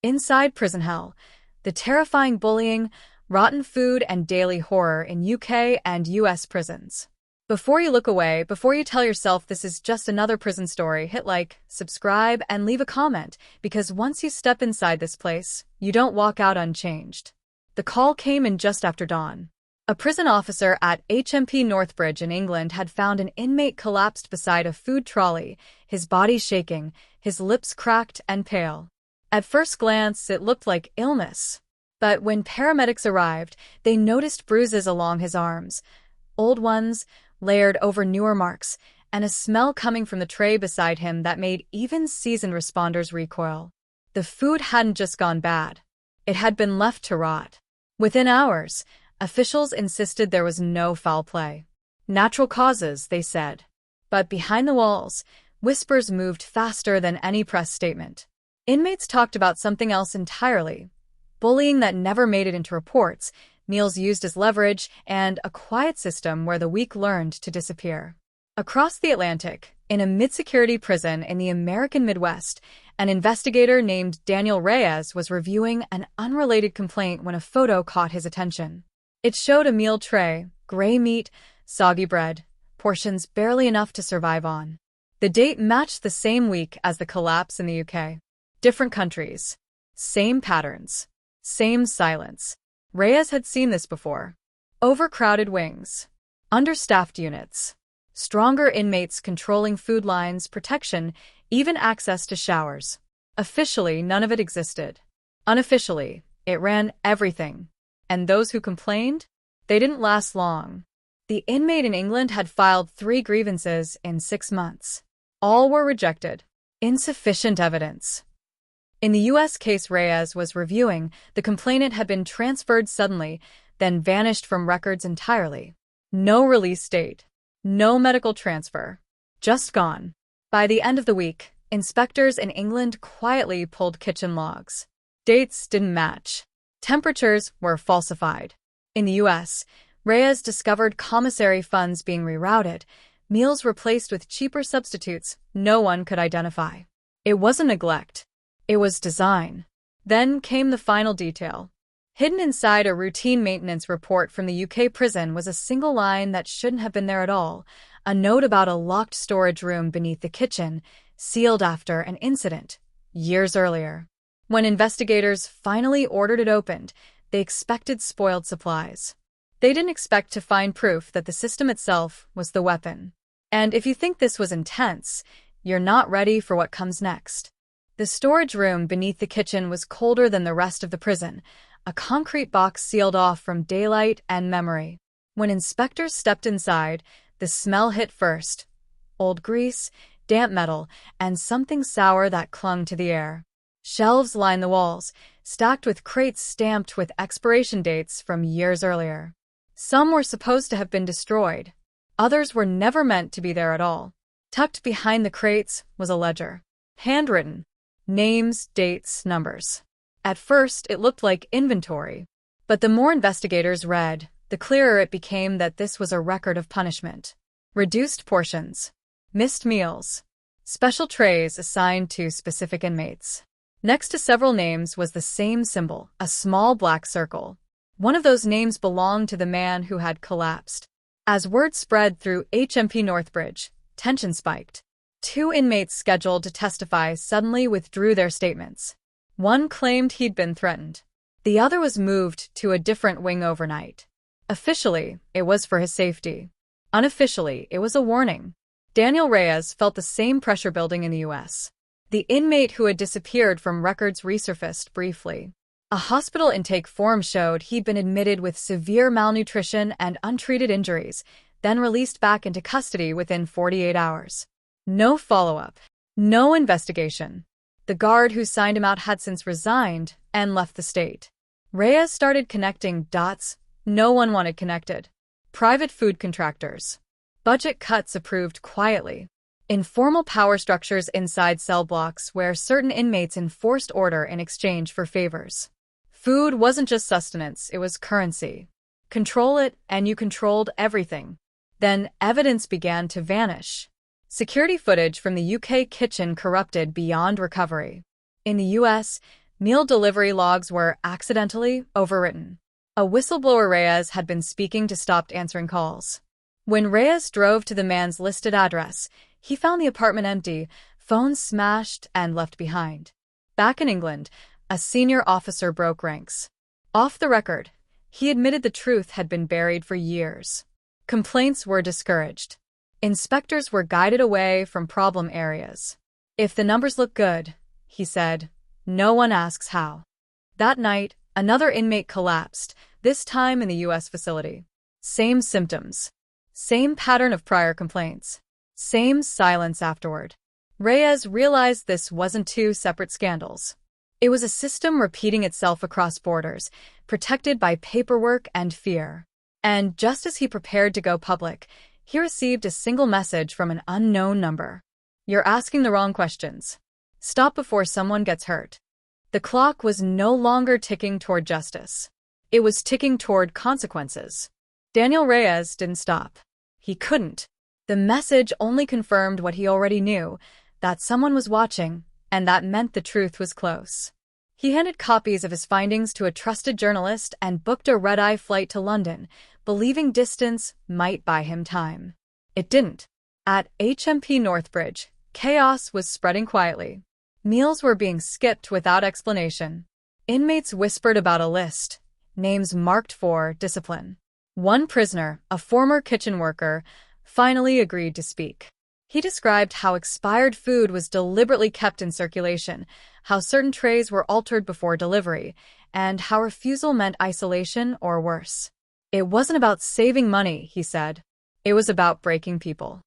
Inside prison hell, the terrifying bullying, rotten food, and daily horror in UK and US prisons. Before you look away, before you tell yourself this is just another prison story, hit like, subscribe, and leave a comment, because once you step inside this place, you don't walk out unchanged. The call came in just after dawn. A prison officer at HMP Northbridge in England had found an inmate collapsed beside a food trolley, his body shaking, his lips cracked and pale. At first glance, it looked like illness. But when paramedics arrived, they noticed bruises along his arms, old ones, layered over newer marks, and a smell coming from the tray beside him that made even seasoned responders recoil. The food hadn't just gone bad. It had been left to rot. Within hours, officials insisted there was no foul play. Natural causes, they said. But behind the walls, whispers moved faster than any press statement. Inmates talked about something else entirely. Bullying that never made it into reports, meals used as leverage, and a quiet system where the weak learned to disappear. Across the Atlantic, in a mid-security prison in the American Midwest, an investigator named Daniel Reyes was reviewing an unrelated complaint when a photo caught his attention. It showed a meal tray, gray meat, soggy bread, portions barely enough to survive on. The date matched the same week as the collapse in the UK. Different countries. Same patterns. Same silence. Reyes had seen this before. Overcrowded wings. Understaffed units. Stronger inmates controlling food lines, protection, even access to showers. Officially, none of it existed. Unofficially, it ran everything. And those who complained? They didn't last long. The inmate in England had filed 3 grievances in 6 months. All were rejected. Insufficient evidence. In the U.S. case Reyes was reviewing, the complainant had been transferred suddenly, then vanished from records entirely. No release date. No medical transfer. Just gone. By the end of the week, inspectors in England quietly pulled kitchen logs. Dates didn't match. Temperatures were falsified. In the U.S., Reyes discovered commissary funds being rerouted, meals replaced with cheaper substitutes no one could identify. It wasn't neglect. It was design. Then came the final detail. Hidden inside a routine maintenance report from the UK prison was a single line that shouldn't have been there at all, a note about a locked storage room beneath the kitchen, sealed after an incident, years earlier. When investigators finally ordered it opened, they expected spoiled supplies. They didn't expect to find proof that the system itself was the weapon. And if you think this was intense, you're not ready for what comes next. The storage room beneath the kitchen was colder than the rest of the prison, a concrete box sealed off from daylight and memory. When inspectors stepped inside, the smell hit first. Old grease, damp metal, and something sour that clung to the air. Shelves lined the walls, stacked with crates stamped with expiration dates from years earlier. Some were supposed to have been destroyed. Others were never meant to be there at all. Tucked behind the crates was a ledger. Handwritten. Names, dates, numbers. At first, it looked like inventory. But the more investigators read, the clearer it became that this was a record of punishment. Reduced portions. Missed meals. Special trays assigned to specific inmates. Next to several names was the same symbol, a small black circle. One of those names belonged to the man who had collapsed. As word spread through HMP Northbridge, tension spiked. 2 inmates scheduled to testify suddenly withdrew their statements. One claimed he'd been threatened. The other was moved to a different wing overnight. Officially, it was for his safety. Unofficially, it was a warning. Daniel Reyes felt the same pressure building in the U.S. The inmate who had disappeared from records resurfaced briefly. A hospital intake form showed he'd been admitted with severe malnutrition and untreated injuries, then released back into custody within 48 hours. No follow-up. No investigation. The guard who signed him out had since resigned and left the state. Reyes started connecting dots no one wanted connected. Private food contractors. Budget cuts approved quietly. Informal power structures inside cell blocks where certain inmates enforced order in exchange for favors. Food wasn't just sustenance, it was currency. Control it, and you controlled everything. Then evidence began to vanish. Security footage from the UK kitchen corrupted beyond recovery. In the US, Meal delivery logs were accidentally overwritten. A whistleblower Reyes had been speaking to stopped answering calls. When Reyes drove to the man's listed address, he found the apartment empty, phones smashed and left behind. Back in England, a senior officer broke ranks. Off the record, he admitted the truth had been buried for years. Complaints were discouraged. Inspectors were guided away from problem areas. If the numbers look good, he said, no one asks how. That night, another inmate collapsed, this time in the U.S. facility. Same symptoms. Same pattern of prior complaints. Same silence afterward. Reyes realized this wasn't two separate scandals. It was a system repeating itself across borders, protected by paperwork and fear. And just as he prepared to go public, he received a single message from an unknown number. You're asking the wrong questions. Stop before someone gets hurt. The clock was no longer ticking toward justice. It was ticking toward consequences. Daniel Reyes didn't stop. He couldn't. The message only confirmed what he already knew, that someone was watching, and that meant the truth was close. He handed copies of his findings to a trusted journalist and booked a red-eye flight to London, believing distance might buy him time. It didn't. At HMP Northbridge, chaos was spreading quietly. Meals were being skipped without explanation. Inmates whispered about a list, names marked for discipline. One prisoner, a former kitchen worker, finally agreed to speak. He described how expired food was deliberately kept in circulation, how certain trays were altered before delivery, and how refusal meant isolation or worse. It wasn't about saving money, he said. It was about breaking people.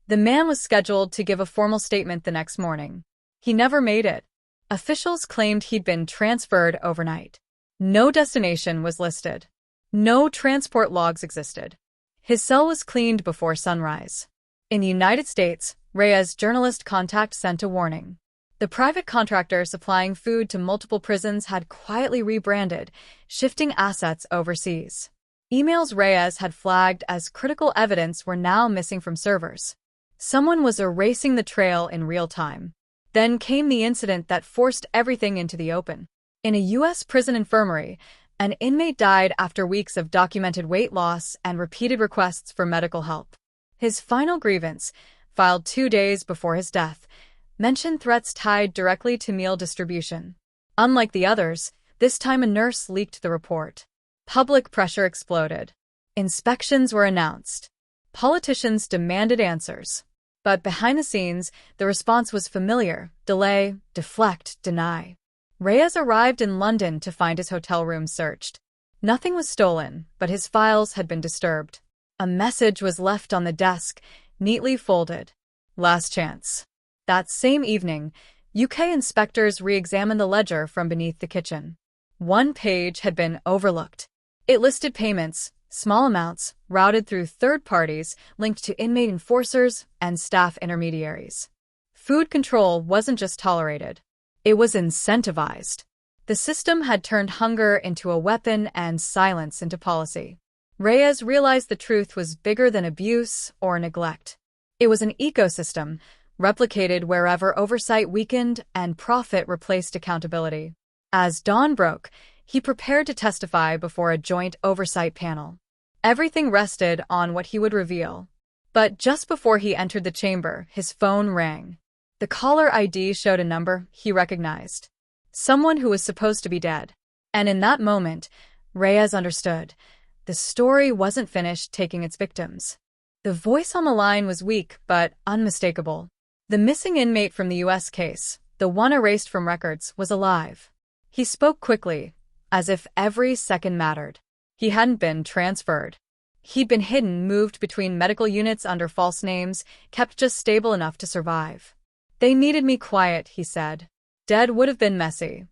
The man was scheduled to give a formal statement the next morning. He never made it. Officials claimed he'd been transferred overnight. No destination was listed. No transport logs existed. His cell was cleaned before sunrise. In the United States, Reyes' journalist contact sent a warning. The private contractor supplying food to multiple prisons had quietly rebranded, shifting assets overseas. Emails Reyes had flagged as critical evidence were now missing from servers. Someone was erasing the trail in real time. Then came the incident that forced everything into the open. In a U.S. prison infirmary, an inmate died after weeks of documented weight loss and repeated requests for medical help. His final grievance, filed 2 days before his death, mentioned threats tied directly to meal distribution. Unlike the others, this time a nurse leaked the report. Public pressure exploded. Inspections were announced. Politicians demanded answers. But behind the scenes, the response was familiar: delay, deflect, deny. Reyes arrived in London to find his hotel room searched. Nothing was stolen, but his files had been disturbed. A message was left on the desk, neatly folded. Last chance. That same evening, UK inspectors re-examined the ledger from beneath the kitchen. One page had been overlooked. It listed payments, small amounts, routed through third parties, linked to inmate enforcers and staff intermediaries. Food control wasn't just tolerated. It was incentivized. The system had turned hunger into a weapon and silence into policy. Reyes realized the truth was bigger than abuse or neglect. It was an ecosystem, replicated wherever oversight weakened and profit replaced accountability. As dawn broke, he prepared to testify before a joint oversight panel. Everything rested on what he would reveal. But just before he entered the chamber, his phone rang. The caller ID showed a number he recognized. Someone who was supposed to be dead. And in that moment, Reyes understood. The story wasn't finished taking its victims. The voice on the line was weak but unmistakable. The missing inmate from the U.S. case, the one erased from records, was alive. He spoke quickly, as if every second mattered. He hadn't been transferred. He'd been hidden, moved between medical units under false names, kept just stable enough to survive. They needed me quiet, he said. Dead would have been messy.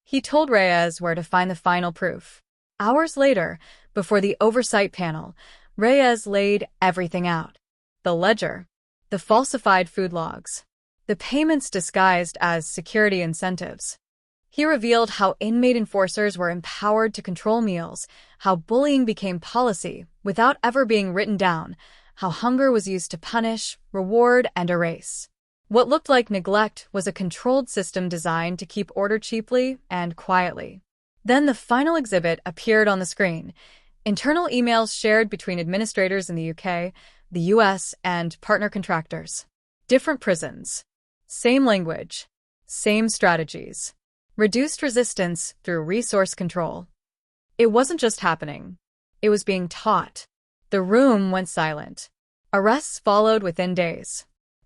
He told Reyes where to find the final proof. Hours later, before the oversight panel, Reyes laid everything out. The ledger, the falsified food logs, the payments disguised as security incentives. He revealed how inmate enforcers were empowered to control meals, how bullying became policy without ever being written down, how hunger was used to punish, reward, and erase. What looked like neglect was a controlled system designed to keep order cheaply and quietly. Then the final exhibit appeared on the screen. Internal emails shared between administrators in the UK, the US, and partner contractors. Different prisons. Same language. Same strategies. Reduced resistance through resource control. It wasn't just happening. It was being taught. The room went silent. Arrests followed within days.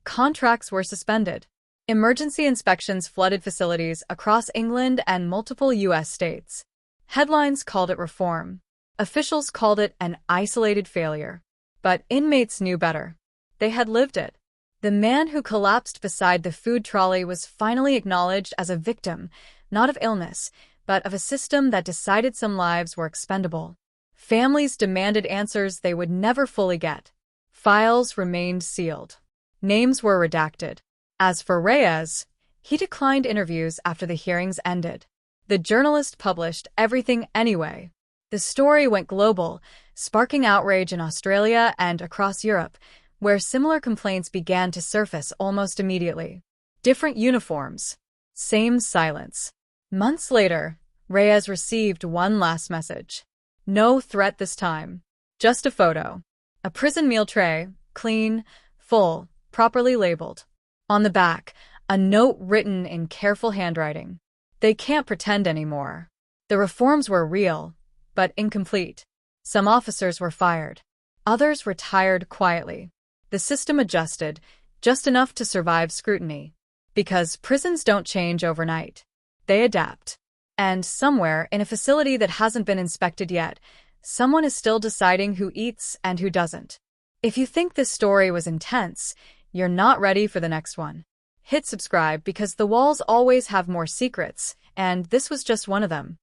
Contracts were suspended. Emergency inspections flooded facilities across England and multiple US states. Headlines called it reform. Officials called it an isolated failure. But inmates knew better. They had lived it. The man who collapsed beside the food trolley was finally acknowledged as a victim, not of illness, but of a system that decided some lives were expendable. Families demanded answers they would never fully get. Files remained sealed. Names were redacted. As for Reyes, he declined interviews after the hearings ended. The journalist published everything anyway. The story went global, sparking outrage in Australia and across Europe, where similar complaints began to surface almost immediately. Different uniforms. Same silence. Months later, Reyes received one last message. No threat this time. Just a photo. A prison meal tray, clean, full, properly labeled. On the back, a note written in careful handwriting. They can't pretend anymore. The reforms were real, but incomplete. Some officers were fired. Others retired quietly. The system adjusted, just enough to survive scrutiny. Because prisons don't change overnight. They adapt. And somewhere, in a facility that hasn't been inspected yet, someone is still deciding who eats and who doesn't. If you think this story was intense, you're not ready for the next one. Hit subscribe because the walls always have more secrets, and this was just one of them.